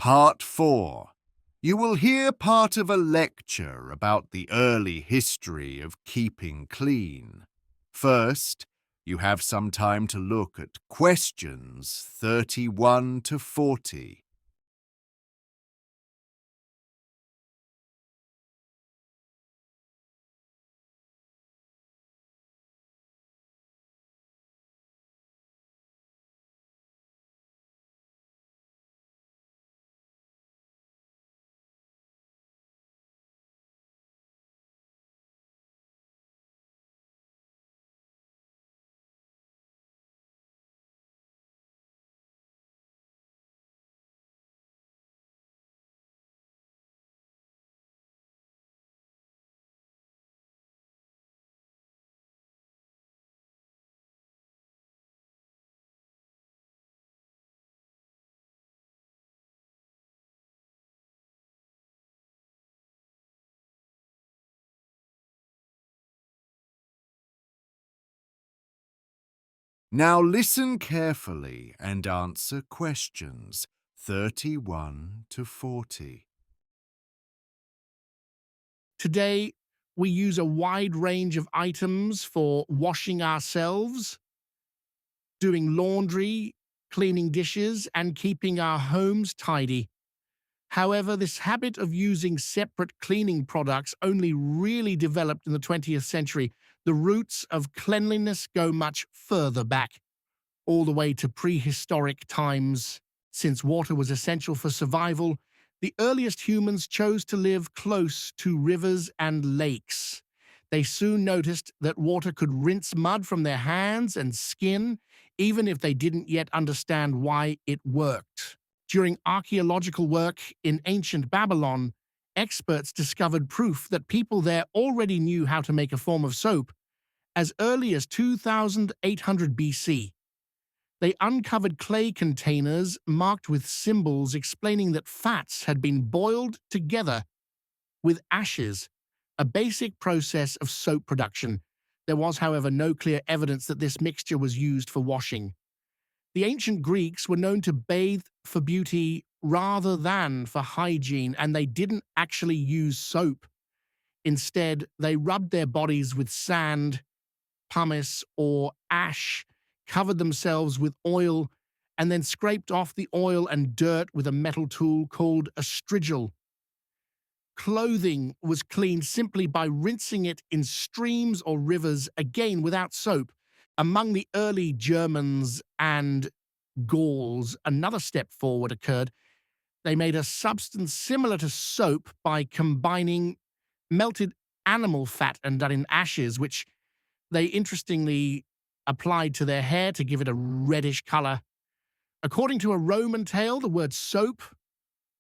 Part 4. You will hear part of a lecture about the early history of keeping clean. First, you have some time to look at questions 31 to 40. Now listen carefully and answer questions 31 to 40. Today, we use a wide range of items for washing ourselves, doing laundry, cleaning dishes, and keeping our homes tidy. However, this habit of using separate cleaning products only really developed in the 20th century. The roots of cleanliness go much further back, all the way to prehistoric times. Since water was essential for survival, the earliest humans chose to live close to rivers and lakes. They soon noticed that water could rinse mud from their hands and skin, even if they didn't yet understand why it worked. During archaeological work in ancient Babylon, experts discovered proof that people there already knew how to make a form of soap as early as 2800 BC. They uncovered clay containers marked with symbols explaining that fats had been boiled together with ashes, a basic process of soap production. There was, however, no clear evidence that this mixture was used for washing. The ancient Greeks were known to bathe for beauty rather than for hygiene, and they didn't actually use soap. Instead, they rubbed their bodies with sand, pumice, or ash, covered themselves with oil, and then scraped off the oil and dirt with a metal tool called a strigil. Clothing was cleaned simply by rinsing it in streams or rivers, again without soap. Among the early Germans and Gauls, another step forward occurred. They made a substance similar to soap by combining melted animal fat and done in ashes, which they interestingly applied to their hair to give it a reddish color. According to a Roman tale, the word soap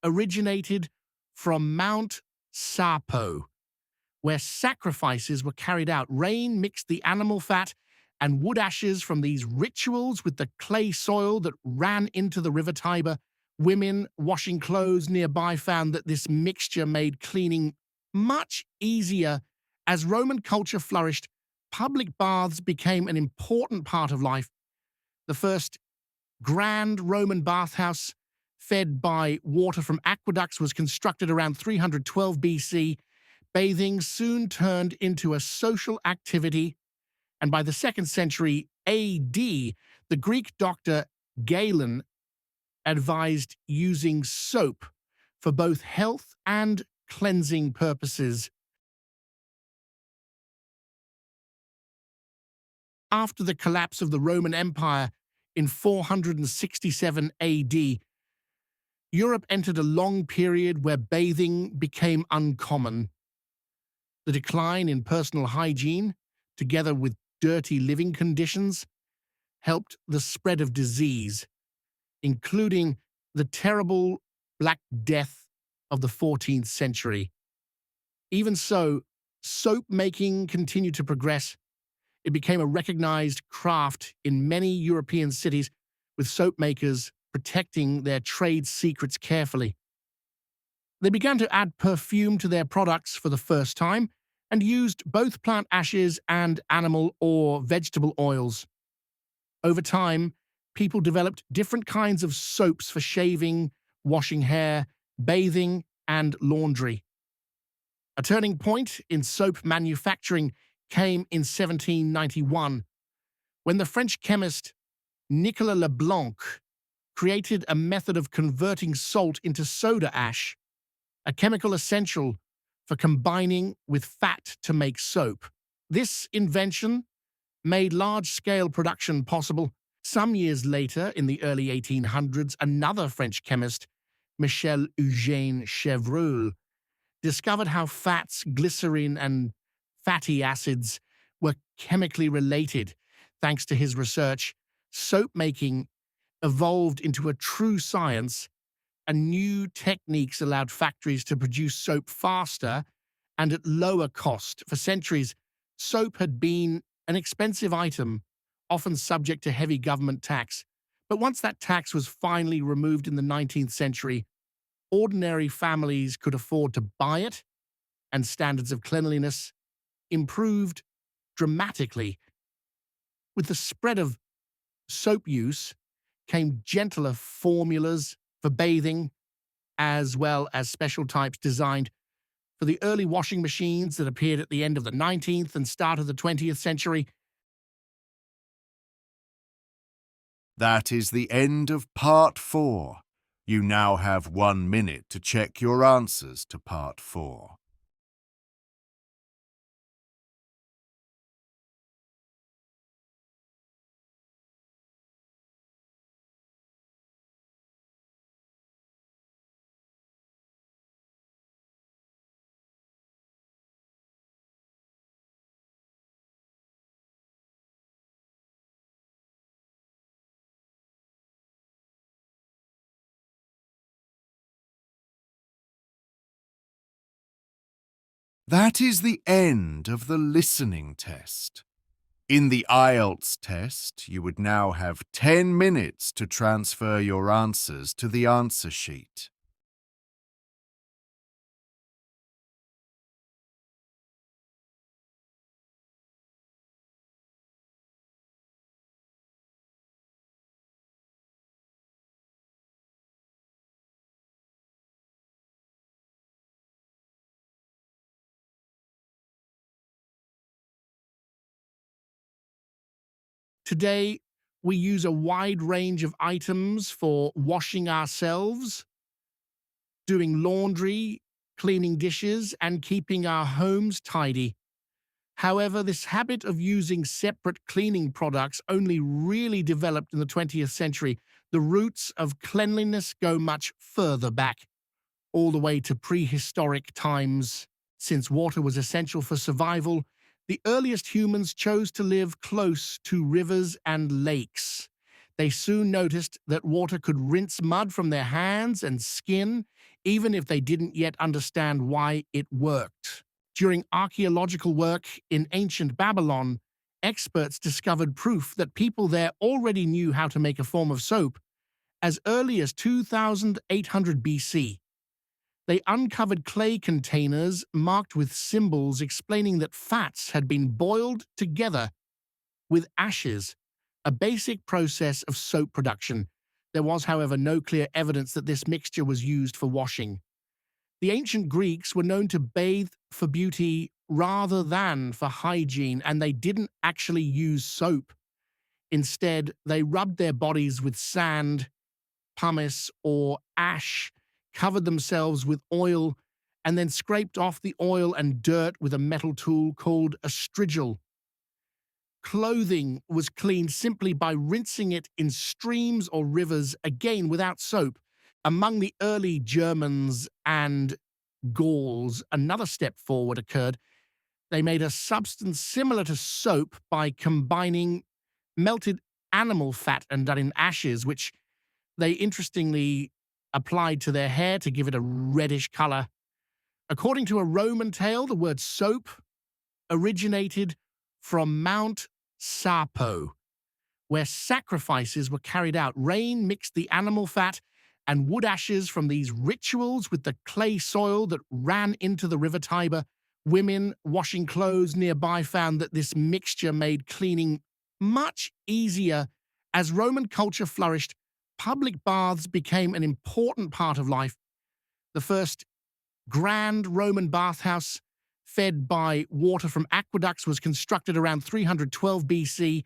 originated from Mount Sapo, where sacrifices were carried out. Rain mixed the animal fat and wood ashes from these rituals with the clay soil that ran into the river Tiber. Women washing clothes nearby found that this mixture made cleaning much easier. As Roman culture flourished, public baths became an important part of life. The first grand Roman bathhouse, fed by water from aqueducts, was constructed around 312 BC. Bathing soon turned into a social activity, and by the 2nd century AD, the Greek doctor Galen advised using soap for both health and cleansing purposes. After the collapse of the Roman Empire in 467 AD, Europe entered a long period where bathing became uncommon. The decline in personal hygiene, together with dirty living conditions, helped the spread of disease, including the terrible Black Death of the 14th century. Even so, soap making continued to progress. It became a recognized craft in many European cities, with soap makers protecting their trade secrets carefully. They began to add perfume to their products for the first time and used both plant ashes and animal or vegetable oils. Over time, people developed different kinds of soaps for shaving, washing hair, bathing, and laundry. A turning point in soap manufacturing came in 1791, when the French chemist Nicolas Leblanc created a method of converting salt into soda ash, a chemical essential for combining with fat to make soap. This invention made large-scale production possible. Some years later, in the early 1800s, another French chemist, Michel Eugène Chevreul, discovered how fats, glycerin, and fatty acids were chemically related. Thanks to his research, soap making evolved into a true science, and new techniques allowed factories to produce soap faster and at lower cost. For centuries, soap had been an expensive item, often subject to heavy government tax. But once that tax was finally removed in the 19th century, ordinary families could afford to buy it, and standards of cleanliness improved dramatically. With the spread of soap use came gentler formulas for bathing, as well as special types designed for the early washing machines that appeared at the end of the 19th and start of the 20th century. That is the end of Part 4. You now have 1 minute to check your answers to Part 4. That is the end of the listening test. In the IELTS test, you would now have 10 minutes to transfer your answers to the answer sheet. Today, we use a wide range of items for washing ourselves, doing laundry, cleaning dishes, and keeping our homes tidy. However, this habit of using separate cleaning products only really developed in the 20th century. The roots of cleanliness go much further back, all the way to prehistoric times. Since water was essential for survival, the earliest humans chose to live close to rivers and lakes. They soon noticed that water could rinse mud from their hands and skin, even if they didn't yet understand why it worked. During archaeological work in ancient Babylon, experts discovered proof that people there already knew how to make a form of soap as early as 2800 BC. They uncovered clay containers marked with symbols explaining that fats had been boiled together with ashes, a basic process of soap production. There was, however, no clear evidence that this mixture was used for washing. The ancient Greeks were known to bathe for beauty rather than for hygiene, and they didn't actually use soap. Instead, they rubbed their bodies with sand, pumice, or ash, covered themselves with oil, and then scraped off the oil and dirt with a metal tool called a strigil. Clothing was cleaned simply by rinsing it in streams or rivers, again without soap. Among the early Germans and Gauls, another step forward occurred. They made a substance similar to soap by combining melted animal fat and done in ashes, which they interestingly applied to their hair to give it a reddish color. According to a Roman tale, the word soap originated from Mount Sapo, where sacrifices were carried out. Rain mixed the animal fat and wood ashes from these rituals with the clay soil that ran into the river Tiber. Women washing clothes nearby found that this mixture made cleaning much easier. As Roman culture flourished, public baths became an important part of life. The first grand Roman bathhouse, fed by water from aqueducts, was constructed around 312 BC.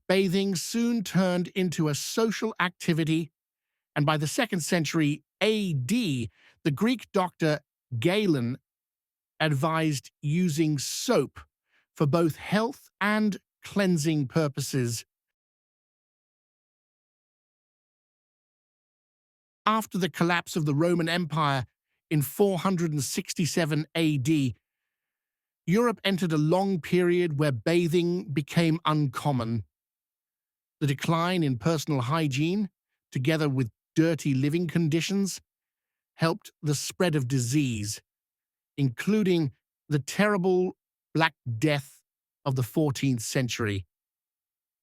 Bathing soon turned into a social activity, and by the 2nd century AD, the Greek doctor Galen advised using soap for both health and cleansing purposes. After the collapse of the Roman Empire in 467 AD, Europe entered a long period where bathing became uncommon. The decline in personal hygiene, together with dirty living conditions, helped the spread of disease, including the terrible Black Death of the 14th century.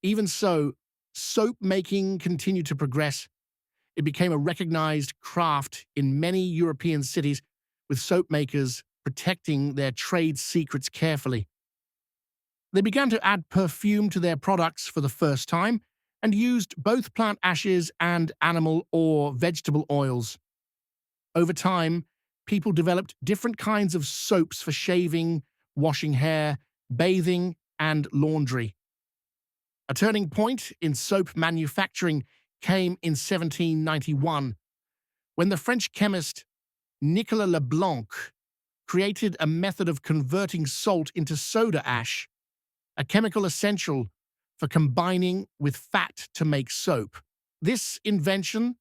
Even so, soap making continued to progress. It became a recognized craft in many European cities, with soap makers protecting their trade secrets carefully. They began to add perfume to their products for the first time and used both plant ashes and animal or vegetable oils. Over time, people developed different kinds of soaps for shaving, washing hair, bathing, and laundry. A turning point in soap manufacturing came in 1791, when the French chemist Nicolas Leblanc created a method of converting salt into soda ash, a chemical essential for combining with fat to make soap. This invention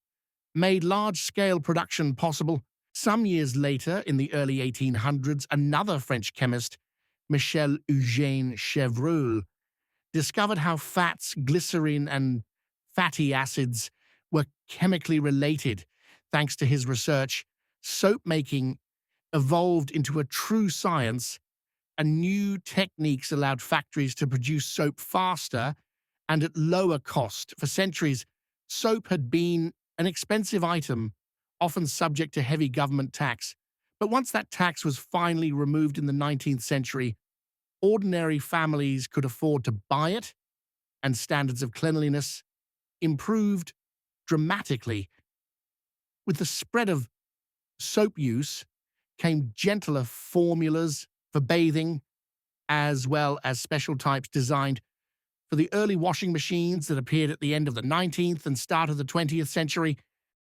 made large-scale production possible. Some years later, in the early 1800s, another French chemist, Michel Eugène Chevreul, discovered how fats, glycerin, and fatty acids were chemically related. Thanks to his research, soap making evolved into a true science, and new techniques allowed factories to produce soap faster and at lower cost. For centuries, soap had been an expensive item, often subject to heavy government tax. But once that tax was finally removed in the 19th century, ordinary families could afford to buy it, and standards of cleanliness improved dramatically. With the spread of soap use came gentler formulas for bathing, as well as special types designed for the early washing machines that appeared at the end of the 19th and start of the 20th century.